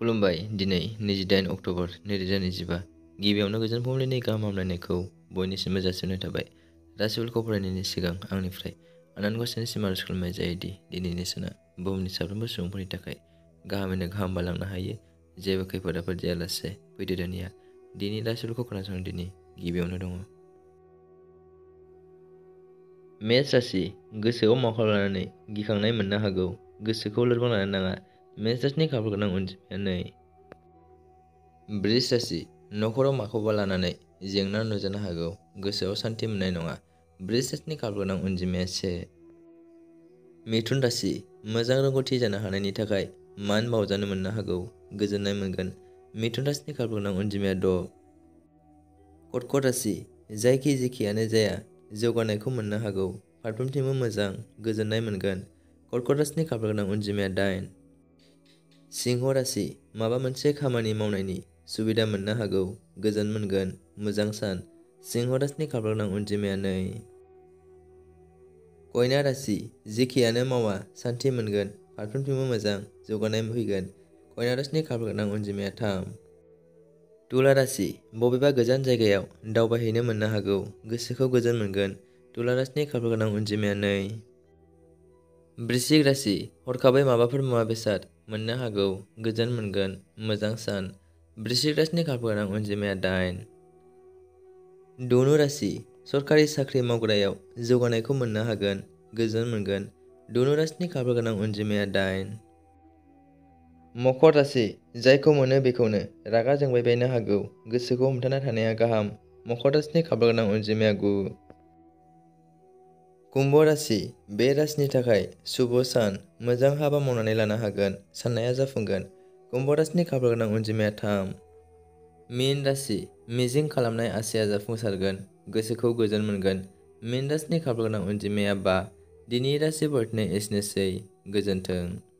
खुलुमबाय। दिनै 28 अक्ट'बर 2025 गिबियावनो गोजोन फुंबिलिनि गाहाम हामलायनायखौ बयनिसिमबो जासिहरनाय थाबाय। राशिफोरखौ फरायनायनि सिगां आंनिफ्राय आनान गसाइनिसिम आरज खालामनाय जायोदि दिनैनि साना बुहुमनि साफ्रोमबो सुबुंफोरनि थाखाय गाहामैनो गाहाम बारलांनो हायो। जेबो खैफोद आफोद जायालासे फैदो दानिया दिनै राशिफोरखौ खोनासंदिनि गिबियावनो दङ। मेष राशि गोसोआव मावखौ लानानै गिखांनाय मोननो हागौ। गोसोखौ लोरबां लानो नाङा। मेष राशिनि खाफाल गोनां अनजिमाया 2। बृष राशि नखराव माखौबा लानानै जेंना नुजानो हागौ। गोसोआव सान्थि मोननाय नङा। बृष राशिनि खाफाल गोनां अनजिमाया 1। मिथुन राशि मोजां रोंगौथि जानो हानायनि थाखाय मान बावजानो मोननो हागौ। गोजोननाय मोनगोन। मिथुन राशिनि खाफाल गोनां अनजिमाया 6। कर्कट राशि जायखि जेखियानो जाया जौगानायखौ मोननो हागौ। फारफ्रोमथिंबो मोजां गोजोननाय मोनगोन। कर्कट राशिनि खाफाल गोनां अनजिमाया 8। सिंह राशि माबा मोनसे खामानि मावनायनि सुबिदा मोननो हागौ। गोजोन मोनगोन। मोजां सान। सिंह राशिनि खाफाल गोनां अनजिमाया 2। कन्या राशि जेखियानो मावा सान्थि मोनगोन। फारफ्रोमथिंबो मोजां जौगानाय फैगोन। कन्या राशिनि खाफाल गोनां अनजिमाया 3। तुला राशि बबेबा गोजान जायगायाव दावबायहैनो मोननो हागौ। गोसोखौ गोजोन मोनगोन। तुला राशिनि खाफाल गोनां अनजिमाया 2। वृश्चिक राशि हरखाबै माबाफोर मुवा बेसाद मोननो हागौ। गोजोन मोनगोन। मोजां सान। वृश्चिक राशिनि खाफाल गोनां अनजिमाया 8। धनु राशि सरकारि साख्रि मावग्रायाव जौगानायखौ मोननो हागोन। गोजोन मोनगोन। धनु राशिनि खाफाल गोनां अनजिमाया 8। मकर राशि जायखौ मोनो बेखौनो रागा जोंबाय बायनो हागौ। गोसोखौ हमथाना थानाया गाहाम। मकर राशिनि खाफाल गोनां अनजिमाया 9। कुम्भ राशि बे राशिनि थाखाय शुभ सान। मोजां हाबा मावनानै लानो हागोन। साननाया जाफुंगोन। कुम्भ राशिनि खाफाल गोनां अनजिमाया 3। मीन राशि मिजिं खालामनाय आसाया जाफुंसारगोन। गोसोखौ गोजोन मोनगोन। मीन राशिनि खाफाल गोनां अनजिमाया 5। दिनै राशि बरथनाय एसेनोसै। गोजोन्थों।